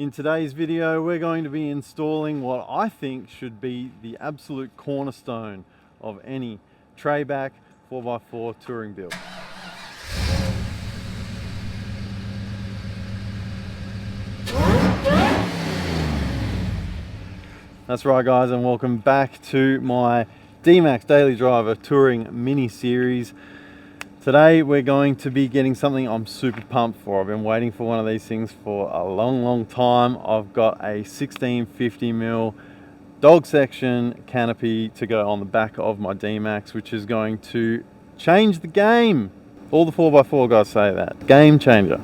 In today's video, we're going to be installing what I think should be the absolute cornerstone of any trayback 4x4 touring build. That's right guys, and welcome back to my D-Max Daily Driver Touring mini series. Today we're going to be getting something I'm super pumped for. I've been waiting for one of these things for a long time. I've got a 1650mm dog section canopy to go on the back of my D-Max, which is going to change the game. All the 4x4 guys say that. Game changer.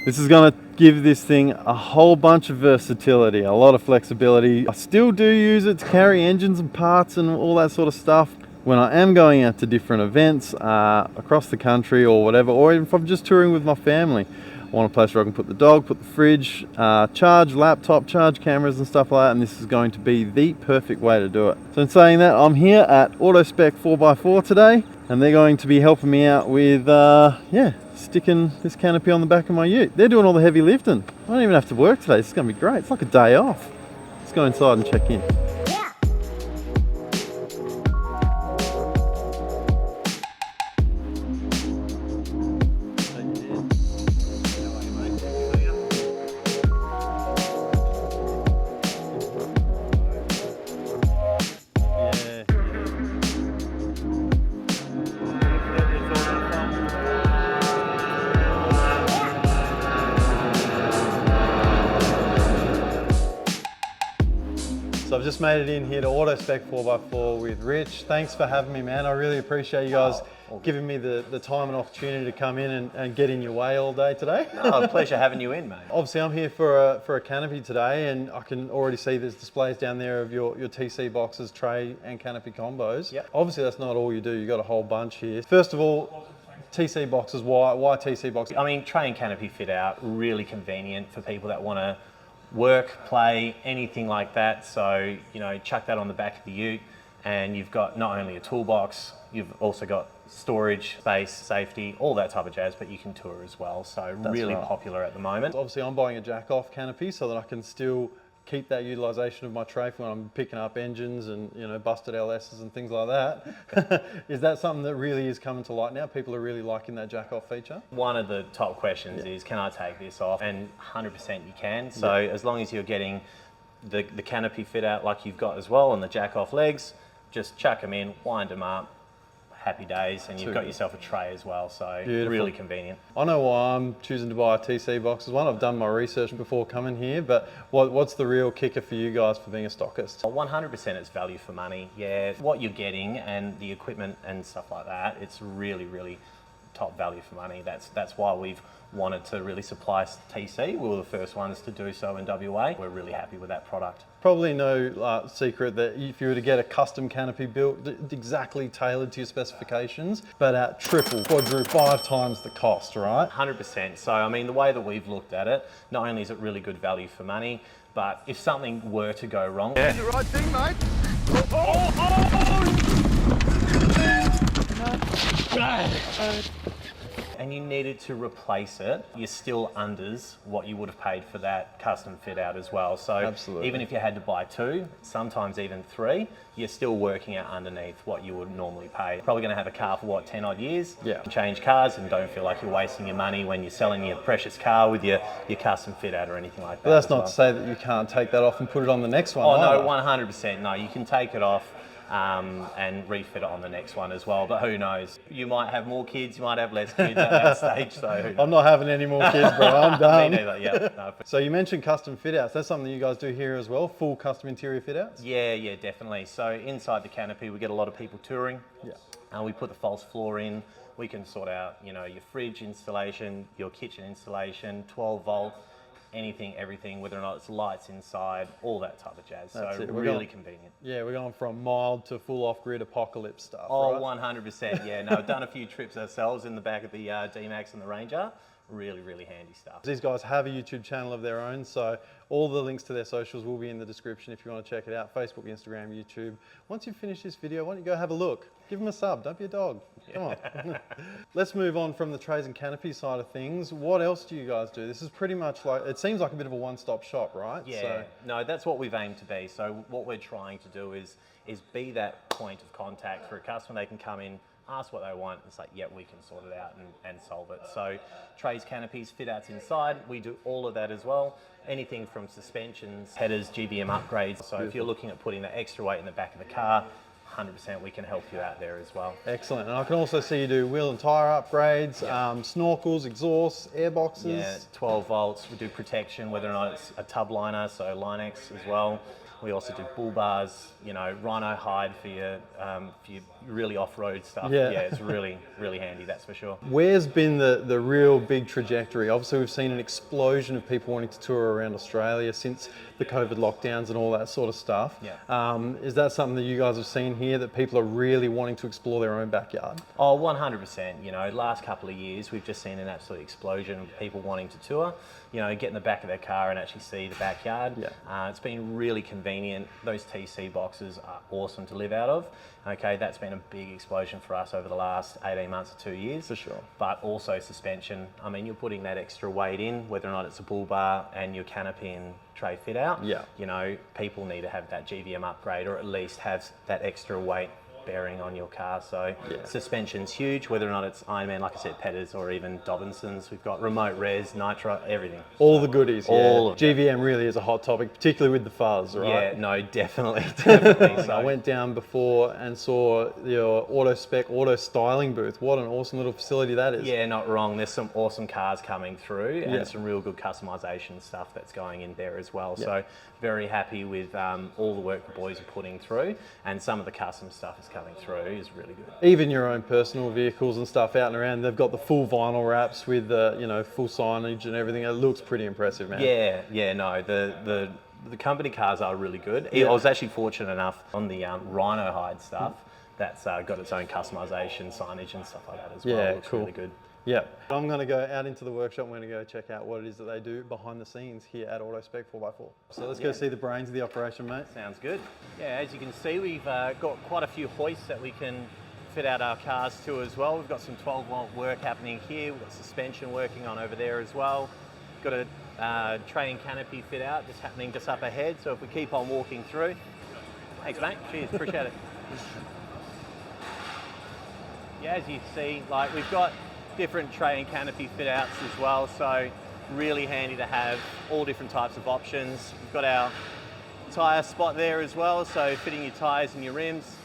This is going to give this thing a whole bunch of versatility, a lot of flexibility. I still do use it to carry engines and parts and all that sort of stuff when I am going out to different events across the country or whatever, or even if I'm just touring with my family. I want a place where I can put the dog, put the fridge, charge laptop, charge cameras and stuff like that, and this is going to be the perfect way to do it. So in saying that, I'm here at AutoSpec 4x4 today, and they're going to be helping me out with sticking this canopy on the back of my ute. They're doing all the heavy lifting. I don't even have to work today. This is going to be great. It's like a day off. Let's go inside and check in. So I've just made it in here to AutoSpec 4x4 with Rich. Thanks for having me, man. I really appreciate you guys giving me the time and opportunity to come in and get in your way all day today. Oh, pleasure having you in, mate. Obviously, I'm here for a canopy today, and I can already see there's displays down there of your T.C Boxes tray and canopy combos. Yep. Obviously, that's not all you do. You've got a whole bunch here. First of all, T.C Boxes, why T.C Boxes? I mean, tray and canopy fit out, really convenient for people that want to work, play, anything like that. So, you know, chuck that on the back of the ute and you've got not only a toolbox, you've also got storage, space, safety, all that type of jazz, but you can tour as well. So that's really popular at the moment. Obviously, I'm buying a jack-off canopy so that I can still keep that utilization of my tray for when I'm picking up engines and, you know, busted LSs and things like that. Is that something that really is coming to light now? People are really liking that jack-off feature? One of the top questions is, can I take this off? And 100% you can. So as long as you're getting the canopy fit out like you've got as well and the jack-off legs, just chuck them in, wind them up, happy days, and you've got yourself a tray as well, so really convenient. I know why I'm choosing to buy a TC Boxes one. I've done my research before coming here, but what's the real kicker for you guys for being a stockist? 100% it's value for money. Yeah, what you're getting and the equipment and stuff like that, it's really top value for money. That's why we've wanted to really supply TC. We were the first ones to do so in WA. We're really happy with that product. Probably no secret that if you were to get a custom canopy built exactly tailored to your specifications, but at triple, quadruple, 5 times the cost, right? 100%. So I mean, the way that we've looked at it, not only is it really good value for money, but if something were to go wrong, did the right thing, mate. and you needed to replace it, you're still unders what you would have paid for that custom fit out as well. So even if you had to buy 2, sometimes even 3, you're still working out underneath what you would normally pay. Probably going to have a car for what, 10 odd years? Yeah. Change cars and don't feel like you're wasting your money when you're selling your precious car with your custom fit out or anything like that. But that's not to say that you can't take that off and put it on the next one. Oh no, 100%. No, you can take it off and refit it on the next one as well. But who knows? You might have more kids, you might have less kids at that stage. So I'm not having any more kids, bro. I'm done. Me neither. Yeah. No. So you mentioned custom fit outs. That's something you guys do here as well. Full custom interior fit outs. Yeah, definitely. So inside the canopy, we get a lot of people touring. Yeah. We put the false floor in. We can sort out, you know, your fridge installation, your kitchen installation, 12 volt. Anything, everything, whether or not it's lights inside, all that type of jazz. That's so it. Really convenient. Yeah, we're going from mild to full off-grid apocalypse stuff. Oh, right? 100%. Yeah, no, we've done a few trips ourselves in the back of the D-Max and the Ranger. Really, really handy stuff. These guys have a YouTube channel of their own, so all the links to their socials will be in the description if you want to check it out. Facebook, Instagram, YouTube. Once you finish this video, why don't you go have a look? Give them a sub, don't be a dog. Come on. Let's move on from the trays and canopy side of things. What else do you guys do? This is pretty much like, it seems like a bit of a one-stop shop, right? Yeah, So, no, that's what we've aimed to be. So what we're trying to do is be that point of contact for a customer. They can come in, ask what they want, it's like, yeah, we can sort it out and solve it. So trays, canopies, fit outs inside, we do all of that as well. Anything from suspensions, headers, GVM upgrades. So if you're looking at putting that extra weight in the back of the car, 100% we can help you out there as well. excellent. And I can also see you do wheel and tyre upgrades, snorkels, exhausts, air boxes. Yeah, 12 volts. We do protection, whether or not it's a tub liner, so Line-X as well. We also do bull bars, you know, rhino hide for your really off-road stuff. Yeah. Yeah, it's really, really handy, that's for sure. Where's been the real big trajectory? Obviously, we've seen an explosion of people wanting to tour around Australia since the COVID lockdowns and all that sort of stuff. Yeah. Is that something that you guys have seen here, that people are really wanting to explore their own backyard? Oh, 100%. You know, last couple of years, we've just seen an absolute explosion of people wanting to tour, you know, get in the back of their car and actually see the backyard. Yeah. It's been really convenient. Those T.C boxes are awesome to live out of. Okay, that's been a big explosion for us over the last 18 months to 2 years. For sure. But also suspension. I mean, you're putting that extra weight in, whether or not it's a bull bar and your canopy and tray fit out. Yeah. You know, people need to have that GVM upgrade, or at least have that extra weight bearing on your car. So suspension's huge, whether or not it's Ironman, like I said, Petters, or even Dobinson's. We've got remote res, nitro, everything. All the goodies. All of it. GVM really is a hot topic, particularly with the fuzz, right? Yeah, no, definitely, definitely. I went down before and saw your auto spec, auto styling booth. What an awesome little facility that is. Yeah, not wrong. There's some awesome cars coming through and some real good customization stuff that's going in there as well. So very happy with all the work the boys are putting through, and some of the custom stuff is coming through is really good. Even your own personal vehicles and stuff out and around, they've got the full vinyl wraps with the, you know, full signage and everything. It looks pretty impressive, man. Yeah, yeah, no, the company cars are really good. I was actually fortunate enough on the Rhino hide stuff that's got its own customization, signage and stuff like that as well. Yeah, It looks cool. really good. Yeah. I'm going to go out into the workshop. I'm going to go check out what it is that they do behind the scenes here at Auto Spec 4x4. So let's go see the brains of the operation, mate. Sounds good. Yeah, as you can see, we've got quite a few hoists that we can fit out our cars to as well. We've got some 12-volt work happening here. We've got suspension working on over there as well. Got a tray and canopy fit out just happening just up ahead. So if we keep on walking through. Thanks, mate. Cheers. Appreciate it. Yeah, as you see, like we've got different tray and canopy fit outs as well. So really handy to have all different types of options. We've got our tyre spot there as well. So fitting your tyres and your rims.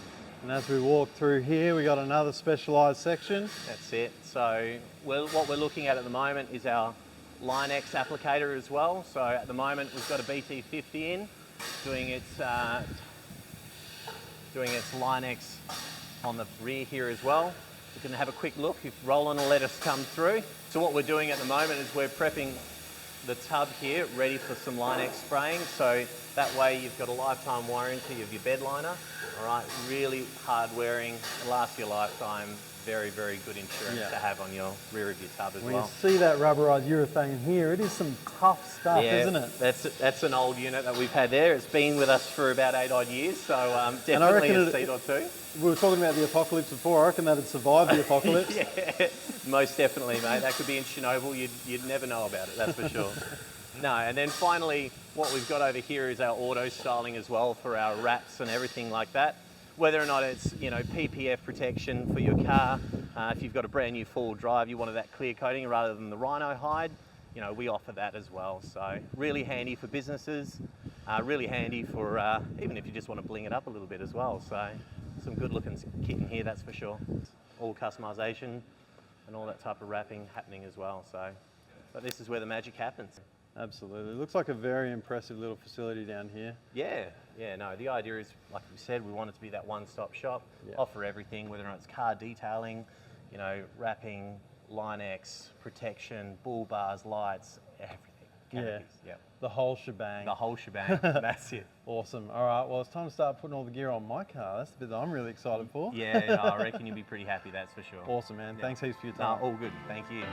And as we walk through here, we got another specialised section. That's it. So what we're looking at the moment is our Line-X applicator as well. So at the moment we've got a BT50 in, doing its Line-X on the rear here as well. We can have a quick look if Roland will let us come through. So what we're doing at the moment is we're prepping the tub here ready for some Line-X spraying. So that way you've got a lifetime warranty of your bed liner. All right, really hard wearing, lasts your lifetime. Very, very good insurance to have on your rear of your tub as well. When you see that rubberized urethane here, it is some tough stuff, isn't it? That's an old unit that we've had there. It's been with us for about 8 odd years, so definitely a seat or two. We were talking about the apocalypse before. I reckon that'd survive the apocalypse. Yeah, most definitely, mate. That could be in Chernobyl. You'd never know about it, that's for sure. No, and then finally, what we've got over here is our auto styling as well for our wraps and everything like that. Whether or not it's, you know, PPF protection for your car, if you've got a brand new four-wheel drive, you wanted that clear coating rather than the Rhino hide, you know, we offer that as well. So really handy for businesses, really handy for even if you just want to bling it up a little bit as well. So some good looking kit in here, that's for sure. All customization and all that type of wrapping happening as well. So, but this is where the magic happens. Absolutely. Looks like a very impressive little facility down here. Yeah, no, the idea is, like we said, we want it to be that one-stop shop, offer everything, whether or not it's car detailing, you know, wrapping, Line-X, protection, bull bars, lights, everything. canopies. Yep. The whole shebang. The whole shebang. That's it. Awesome. All right, well, it's time to start putting all the gear on my car. That's the bit that I'm really excited for. Yeah, no, I reckon you'll be pretty happy, that's for sure. Awesome, man. Yeah. Thanks heaps for your No, time. all good. Thank you.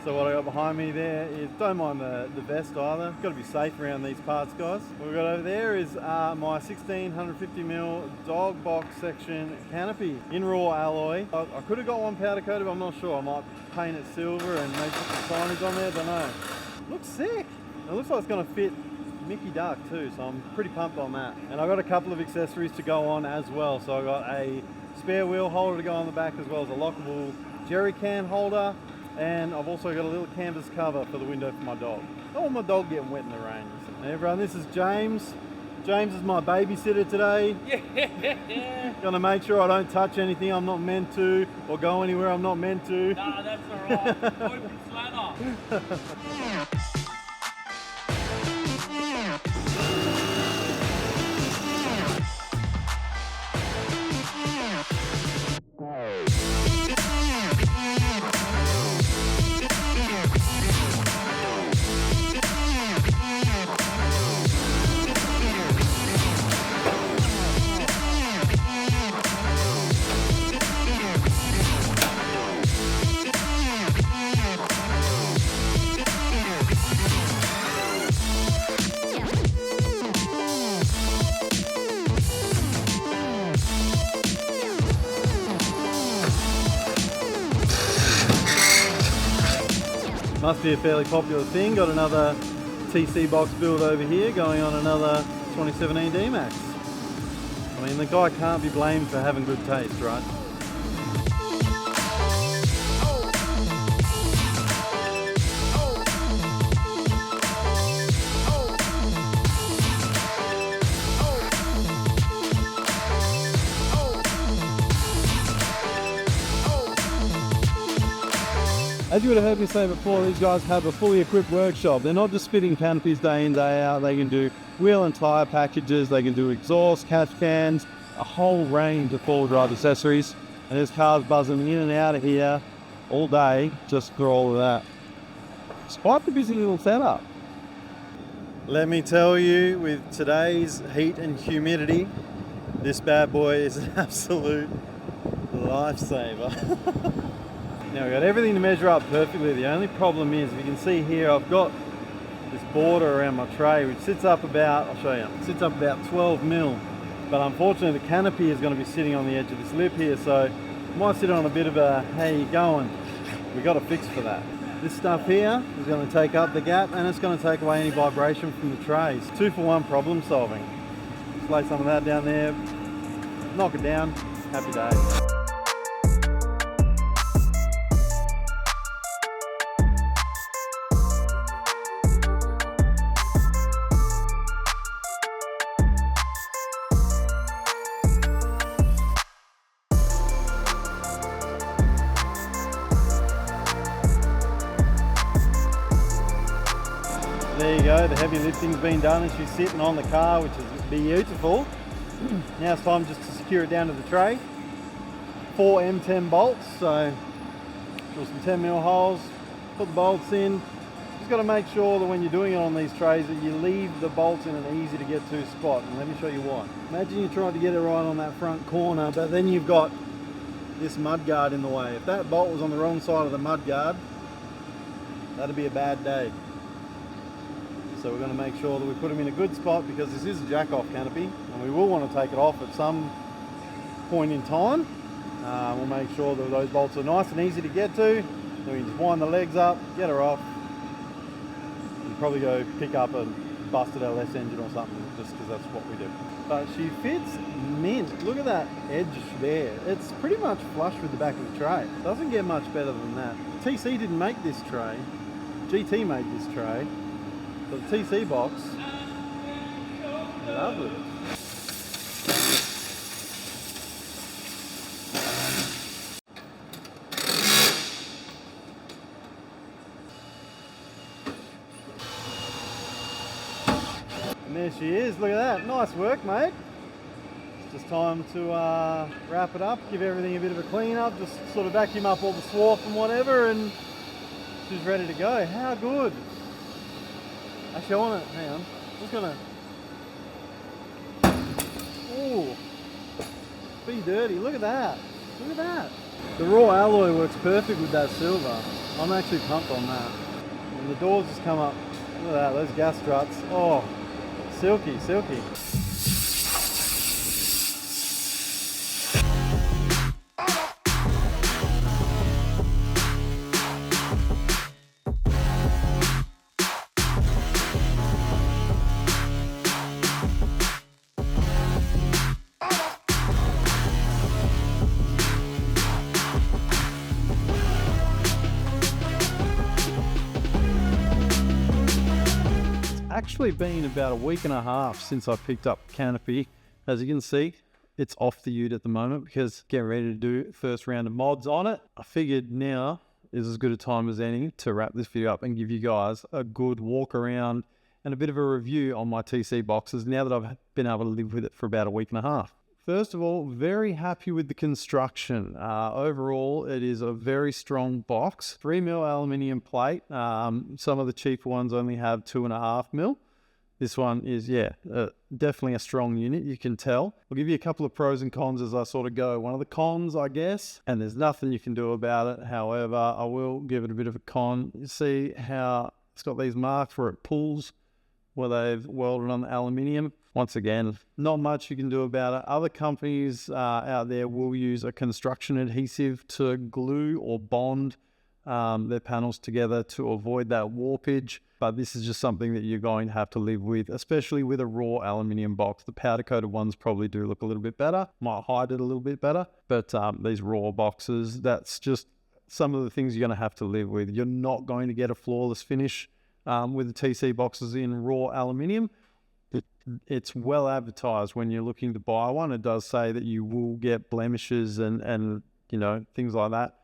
So what I got behind me there is, don't mind the vest either, got to be safe around these parts, guys. What we've got over there is my 1650mm dog box section canopy in raw alloy. I could have got one powder coated, but I'm not sure. I might paint it silver and maybe put some signage on there, don't know. Looks sick. It looks like it's going to fit Mickey Duck too, so I'm pretty pumped on that. And I've got a couple of accessories to go on as well. So I've got a spare wheel holder to go on the back, as well as a lockable jerry can holder. And I've also got a little canvas cover for the window for my dog. I don't want my dog getting wet in the rain. Hey everyone, this is James. James is my babysitter today. Yeah. Gonna make sure I don't touch anything I'm not meant to, or go anywhere I'm not meant to. Nah, that's alright. Open slather. Must be a fairly popular thing. Got another T.C box build over here, going on another 2017 D-Max. I mean, the guy can't be blamed for having good taste, right? As you would have heard me say before, these guys have a fully equipped workshop. They're not just fitting canopies day in, day out. They can do wheel and tyre packages, they can do exhaust, catch cans, a whole range of four-wheel drive accessories. And there's cars buzzing in and out of here all day just for all of that. It's quite a busy little setup. Let me tell you, with today's heat and humidity, this bad boy is an absolute lifesaver. Now we've got everything to measure up perfectly. The only problem is, if you can see here, I've got this border around my tray which sits up about, I'll show you, it sits up about 12 mil. But unfortunately the canopy is going to be sitting on the edge of this lip here, so it might sit on a bit of a, how you going? We've got a fix for that. This stuff here is going to take up the gap, and it's going to take away any vibration from the trays. 2-for-1 problem solving. Just lay some of that down there, knock it down, happy days. There you go, the heavy lifting's been done and she's sitting on the car, which is beautiful. Now it's time just to secure it down to the tray. 4 M10 bolts, so drill some 10mm holes, put the bolts in. Just got to make sure that when you're doing it on these trays that you leave the bolts in an easy to get to spot, and let me show you why. Imagine you tried to get it right on that front corner, but then you've got this mud guard in the way. If that bolt was on the wrong side of the mud guard, that'd be a bad day. So we're going to make sure that we put them in a good spot, because this is a jack-off canopy and we will want to take it off at some point in time. We'll make sure that those bolts are nice and easy to get to. Then we just wind the legs up, get her off, probably go pick up a busted LS engine or something, just because that's what we do. But she fits mint. Look at that edge there. It's pretty much flush with the back of the tray. Doesn't get much better than that. TC didn't make this tray. GT made this tray. But the TC box, lovely. And there she is, look at that. Nice work, mate. It's just time to wrap it up, give everything a bit of a clean up, just sort of vacuum up all the swarf and whatever, and she's ready to go. How good. Actually, I want to, hang on, just gonna, ooh, be dirty, look at that. Look at that. The raw alloy works perfect with that silver. I'm actually pumped on that. And the doors just come up, look at that, those gas struts. Oh. Silky, silky. Actually been about a week and a half since I picked up Canopy. As you can see, it's off the ute at the moment because getting ready to do first round of mods on it. I figured now is as good a time as any to wrap this video up and give you guys a good walk around and a bit of a review on my TC boxes now that I've been able to live with it for about a week and a half. First of all, very happy with the construction. Overall, it is a very strong box. 3mm aluminium plate. Some of the cheaper ones only have 2.5mm. This one is, definitely a strong unit, you can tell. I'll give you a couple of pros and cons as I sort of go. One of the cons, I guess, and there's nothing you can do about it. However, I will give it a bit of a con. You see how it's got these marks where it pulls, where they've welded on the aluminium. Once again, not much you can do about it. Other companies out there will use a construction adhesive to glue or bond their panels together to avoid that warpage. But this is just something that you're going to have to live with, especially with a raw aluminium box. The powder coated ones probably do look a little bit better, might hide it a little bit better. But these raw boxes, that's just some of the things you're going to have to live with. You're not going to get a flawless finish with the TC boxes in raw aluminium. It's well advertised when you're looking to buy one. It does say that you will get blemishes and you know, things like that.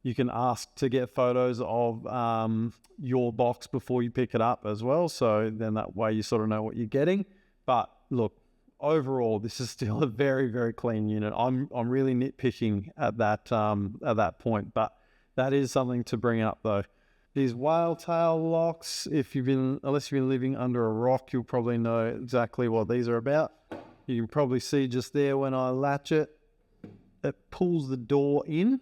You can ask to get photos of your box before you pick it up as well, so then that way you sort of know what you're getting. But look, overall, this is still a very, very clean unit. I'm really nitpicking at that point, but that is something to bring up though. These whale tail locks, unless you've been living under a rock, you'll probably know exactly what these are about. You can probably see just there when I latch it, it pulls the door in,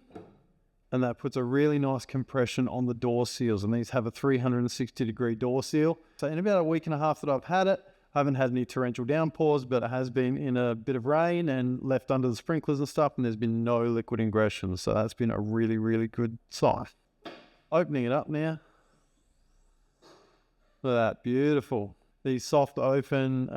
and that puts a really nice compression on the door seals. And these have a 360-degree door seal. So in about a week and a half that I've had it, I haven't had any torrential downpours, but it has been in a bit of rain and left under the sprinklers and stuff, and there's been no liquid ingression. So that's been a really, really good sign. Opening it up now. Look at that, beautiful. These soft open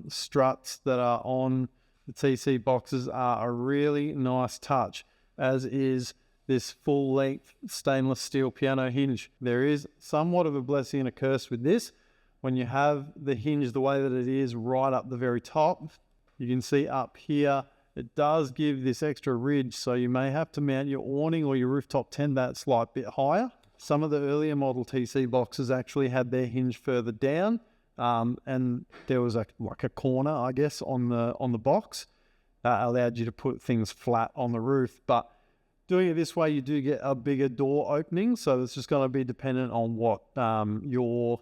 struts that are on the TC boxes are a really nice touch, as is this full length stainless steel piano hinge. There is somewhat of a blessing and a curse with this. When you have the hinge the way that it is right up the very top, you can see up here, it does give this extra ridge, so you may have to mount your awning or your rooftop tent that slight bit higher. Some of the earlier model TC boxes actually had their hinge further down, and there was like a corner, I guess, on the box that allowed you to put things flat on the roof. But doing it this way, you do get a bigger door opening, so it's just going to be dependent on what your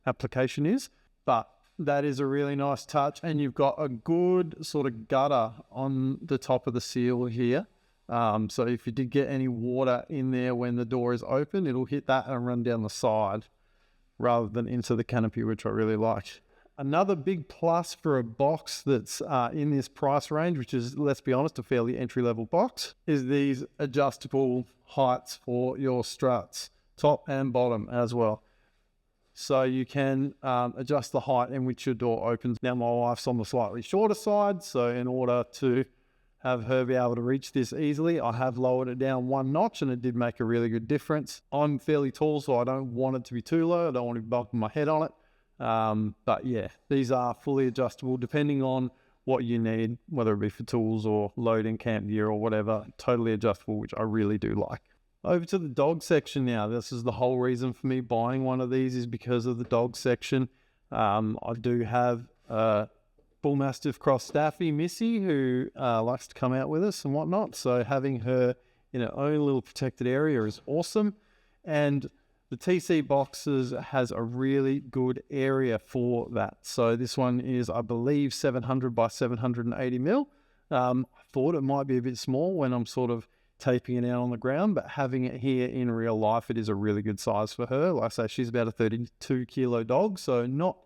application is. But that is a really nice touch, and you've got a good sort of gutter on the top of the seal here. So if you did get any water in there when the door is open, it'll hit that and run down the side rather than into the canopy, which I really like. Another big plus for a box that's in this price range, which is, let's be honest, a fairly entry-level box, is these adjustable heights for your struts, top and bottom as well. so you can adjust the height in which your door opens. Now my wife's on the slightly shorter side, so in order to have her be able to reach this easily, I have lowered it down 1 notch, and it did make a really good difference. I'm fairly tall, so I don't want it to be too low. I don't want to be bumping my head on it. But yeah, these are fully adjustable depending on what you need, whether it be for tools or loading camp gear or whatever. Totally adjustable, which I really do like. Over to the dog section now. This is the whole reason for me buying one of these, is because of the dog section. I do have Bull Mastiff Cross Staffy, Missy, who likes to come out with us and whatnot. So having her in her own little protected area is awesome. And the T.C Boxes has a really good area for that. So this one is, I believe, 700 by 780 mil. I thought it might be a bit small when I'm sort of taping it out on the ground, but having it here in real life, it is a really good size for her. Like I say, she's about a 32 kilo dog, so not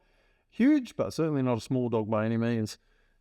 huge, but certainly not a small dog by any means.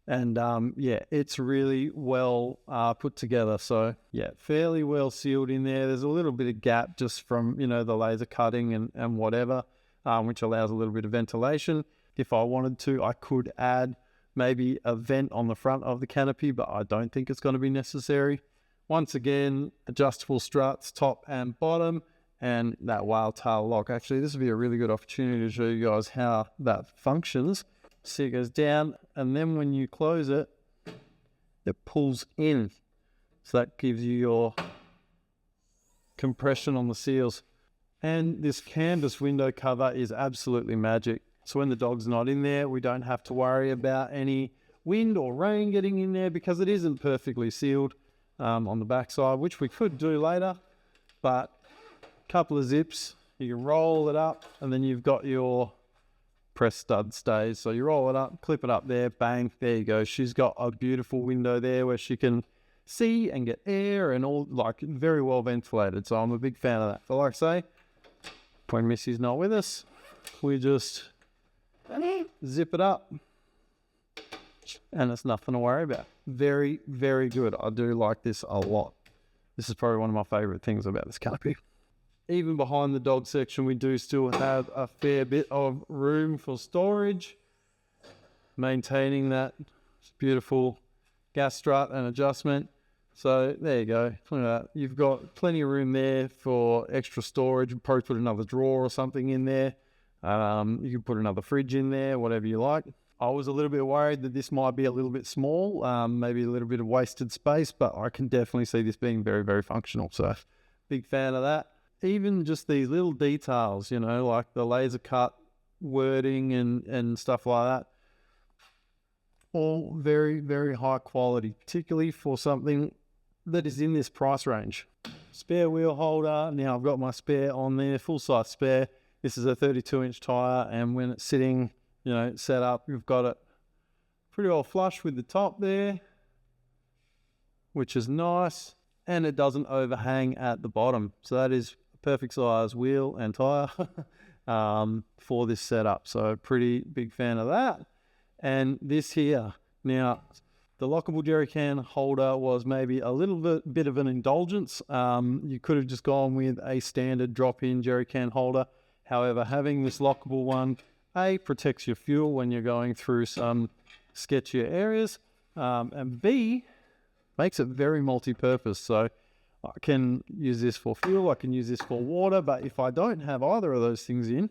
And yeah, it's really well put together. So yeah, fairly well sealed in there. There's a little bit of gap just from, you know, the laser cutting and whatever, which allows a little bit of ventilation. If I wanted to, I could add maybe a vent on the front of the canopy, but I don't think it's going to be necessary. Once again, adjustable struts, top and bottom, and that whale tail lock. Actually, this would be a really good opportunity to show you guys how that functions. See, it goes down, and then when you close it, it pulls in. So that gives you your compression on the seals. And this canvas window cover is absolutely magic. So when the dog's not in there, we don't have to worry about any wind or rain getting in there, because it isn't perfectly sealed on the backside, which we could do later. But couple of zips, you can roll it up, and then you've got your press stud stays. So you roll it up, clip it up there, bang, there you go. She's got a beautiful window there where she can see and get air, and all, like, very well ventilated. So I'm a big fan of that. But like I say, when Missy's not with us, we just zip it up, and it's nothing to worry about. Very, very good. I do like this a lot. This is probably one of my favorite things about this canopy. Even behind the dog section, we do still have a fair bit of room for storage, maintaining that beautiful gas strut and adjustment. So there you go. Look at that. You've got plenty of room there for extra storage. You'll probably put another drawer or something in there. You can put another fridge in there, whatever you like. I was a little bit worried that this might be a little bit small, maybe a little bit of wasted space, but I can definitely see this being very, very functional. So big fan of that. Even just these little details, you know, like the laser cut wording and stuff like that, all very, very high quality, particularly for something that is in this price range. Spare wheel holder. Now I've got my spare on there, full size spare. This is a 32-inch tire, and when it's sitting, you know, set up, you've got it pretty well flush with the top there, which is nice, and it doesn't overhang at the bottom. So that is perfect size wheel and tire for this setup. So pretty big fan of that. And this here, now the lockable jerry can holder was maybe a little bit of an indulgence. You could have just gone with a standard drop-in jerry can holder. However, having this lockable one, A, protects your fuel when you're going through some sketchier areas, and B, makes it very multi-purpose. So I can use this for fuel, I can use this for water, but if I don't have either of those things in,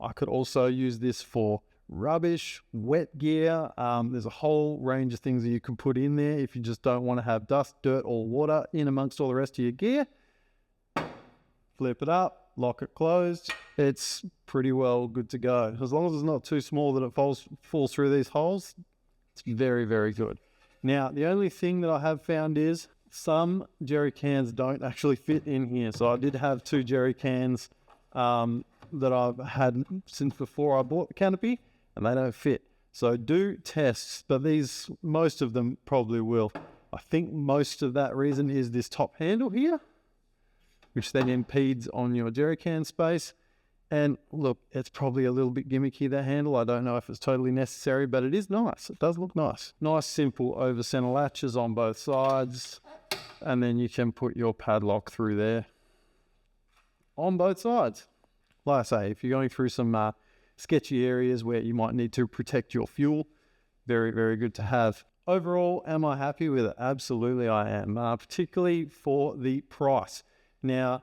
I could also use this for rubbish, wet gear. There's a whole range of things that you can put in there if you just don't want to have dust, dirt, or water in amongst all the rest of your gear. Flip it up, lock it closed. It's pretty well good to go. As long as it's not too small that it falls through these holes, it's very, very good. Now, the only thing that I have found is some jerry cans don't actually fit in here. So I did have 2 jerry cans that I've had since before I bought the canopy, and they don't fit. So do tests, but these, most of them probably will. I think most of that reason is this top handle here, which then impedes on your jerry can space. And look, it's probably a little bit gimmicky, that handle. I don't know if it's totally necessary, but it is nice. It does look nice. Nice, simple over center latches on both sides. And then you can put your padlock through there on both sides. like I say, if you're going through some sketchy areas where you might need to protect your fuel, very, very good to have. Overall, am I happy with it? Absolutely I am, particularly for the price. Now,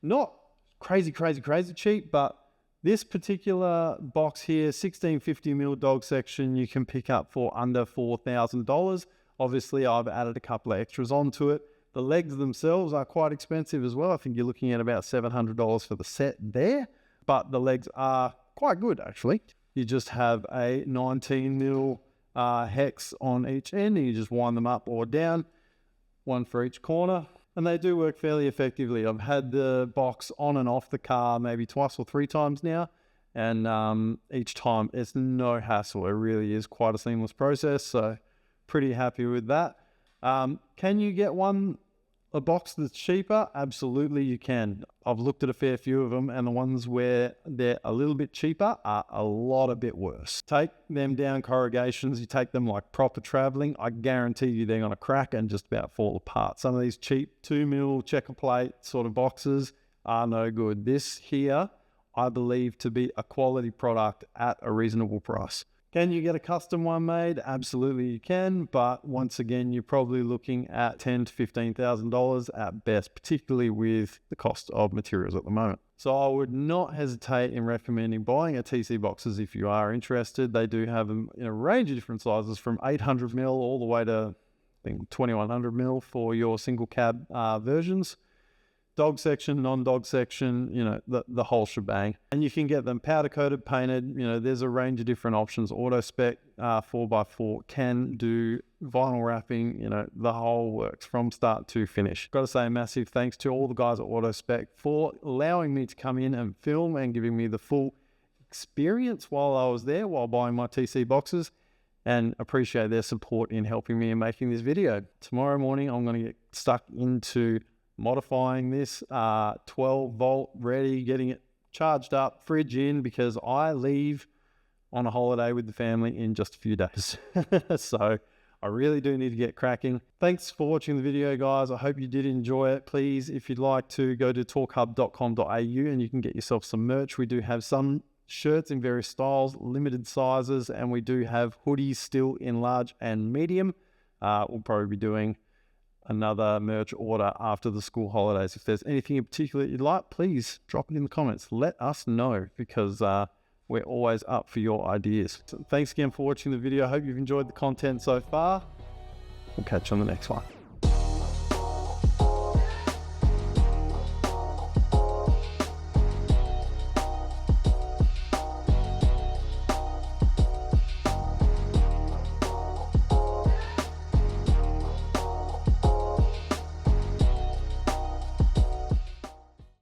not crazy cheap, but this particular box here, 1650mm dog section, you can pick up for under $4,000. Obviously, I've added a couple of extras onto it. The legs themselves are quite expensive as well. I think you're looking at about $700 for the set there, but the legs are quite good actually. You just have a 19mm hex on each end, and you just wind them up or down, one for each corner. And they do work fairly effectively. I've had the box on and off the car maybe twice or 3 times now, and each time it's no hassle. It really is quite a seamless process, so pretty happy with that. Can you get a box that's cheaper? Absolutely you can. I've looked at a fair few of them, and the ones where they're a little bit cheaper are a lot a bit worse. Take them down corrugations, you take them like proper traveling, I guarantee you they're gonna crack and just about fall apart. Some of these cheap 2mm checker plate sort of boxes are no good. This here, I believe to be a quality product at a reasonable price. Can you get a custom one made? Absolutely you can, but once again, you're probably looking at $10,000 to $15,000 at best, particularly with the cost of materials at the moment. So I would not hesitate in recommending buying a TC Boxes if you are interested. They do have them in a range of different sizes, from 800mm all the way to I think 2100mm for your single cab versions. Dog section, non-dog section, you know, the whole shebang. And you can get them powder coated, painted, you know, there's a range of different options. Auto spec 4x4 can do vinyl wrapping, you know, the whole works from start to finish. Got to say a massive thanks to all the guys at Auto Spec for allowing me to come in and film and giving me the full experience while I was there, while buying my TC Boxes, and appreciate their support in helping me in making this video. Tomorrow morning, I'm going to get stuck into modifying this 12 volt ready, getting it charged up, fridge in, because I leave on a holiday with the family in just a few days. So I really do need to get cracking. Thanks for watching the video, guys. I hope you did enjoy it. Please, if you'd like to, go to talkhub.com.au and you can get yourself some merch. We do have some shirts in various styles, limited sizes, and we do have hoodies still in large and medium. We'll probably be doing another merch order after the school holidays. If there's anything in particular you'd like, please drop it in the comments. Let us know, because we're always up for your ideas. So thanks again for watching the video. I hope you've enjoyed the content so far. We'll catch you on the next one.